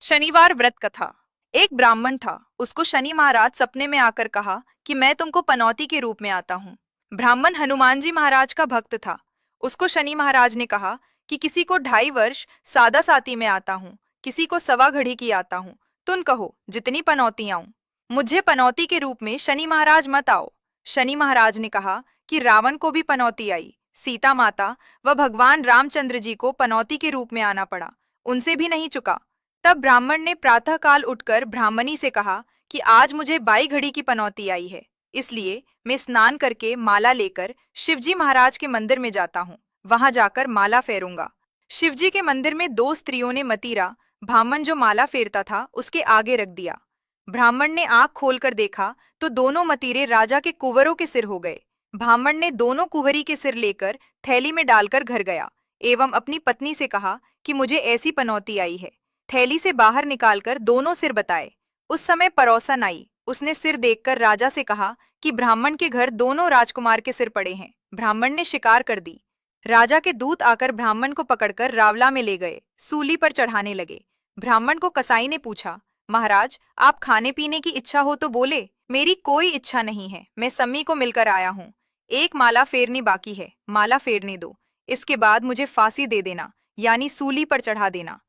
शनिवार व्रत कथा। एक ब्राह्मण था। उसको शनि महाराज सपने में आकर कहा कि मैं तुमको पनौती के रूप में आता हूँ। ब्राह्मण हनुमान जी महाराज का भक्त था। उसको शनि महाराज ने कहा कि किसी को 2.5 वर्ष सादा साती में आता हूँ, किसी को सवा घड़ी की आता हूँ। तुम कहो जितनी पनौती आऊं। मुझे पनौती के रूप में शनि महाराज मत आओ। शनि महाराज ने कहा कि रावण को भी पनौती आई, सीता माता व भगवान रामचंद्र जी को पनौती के रूप में आना पड़ा, उनसे भी नहीं चुका। तब ब्राह्मण ने प्रातःकाल उठकर ब्राह्मणी से कहा कि आज मुझे 22 घड़ी की पनौती आई है, इसलिए मैं स्नान करके माला लेकर शिवजी महाराज के मंदिर में जाता हूँ। वहां जाकर माला फेरूंगा। शिवजी के मंदिर में 2 स्त्रियों ने मतीरा ब्राह्मण जो माला फेरता था उसके आगे रख दिया। ब्राह्मण ने आंख खोलकर देखा तो दोनों मतीरे राजा के कुंवरों के सिर हो गए। ब्राह्मण ने दोनों कुंवरी के सिर लेकर थैली में डालकर घर गया एवं अपनी पत्नी से कहा कि मुझे ऐसी पनौती आई है। थैली से बाहर निकालकर दोनों सिर बताए। उस समय पड़ोसन आई। उसने सिर देखकर राजा से कहा कि ब्राह्मण के घर दोनों राजकुमार के सिर पड़े हैं। ब्राह्मण ने शिकार कर दी। राजा के दूत आकर ब्राह्मण को पकड़कर रावला में ले गए, सूली पर चढ़ाने लगे। ब्राह्मण को कसाई ने पूछा, महाराज आप खाने पीने की इच्छा हो तो बोले। मेरी कोई इच्छा नहीं है, मैं सम्मी को मिलकर आया हूँ। एक माला फेरनी बाकी है, माला फेरने दो, इसके बाद मुझे फांसी दे देना, यानी सूली पर चढ़ा देना।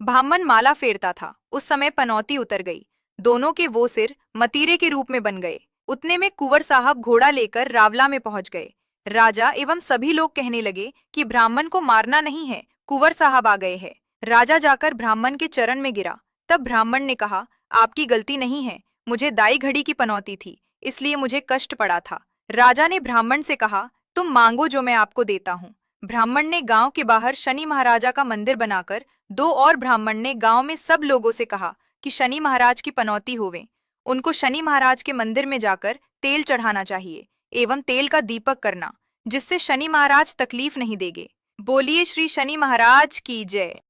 ब्राह्मण माला फेरता था, उस समय पनौती उतर गई। दोनों के वो सिर मतीरे के रूप में बन गए। उतने में कुंवर साहब घोड़ा लेकर रावला में पहुंच गए। राजा एवं सभी लोग कहने लगे कि ब्राह्मण को मारना नहीं है, कुंवर साहब आ गए हैं। राजा जाकर ब्राह्मण के चरण में गिरा। तब ब्राह्मण ने कहा, आपकी गलती नहीं है, मुझे 2.5 घड़ी की पनौती थी, इसलिए मुझे कष्ट पड़ा था। राजा ने ब्राह्मण से कहा, तुम मांगो जो मैं आपको देता हूँ। ब्राह्मण ने गांव के बाहर शनि महाराजा का मंदिर बनाकर 2 और ब्राह्मण ने गांव में सब लोगों से कहा कि शनि महाराज की पनौती होवे। उनको शनि महाराज के मंदिर में जाकर तेल चढ़ाना चाहिए एवं तेल का दीपक करना, जिससे शनि महाराज तकलीफ नहीं देंगे। बोलिए श्री शनि महाराज की जय।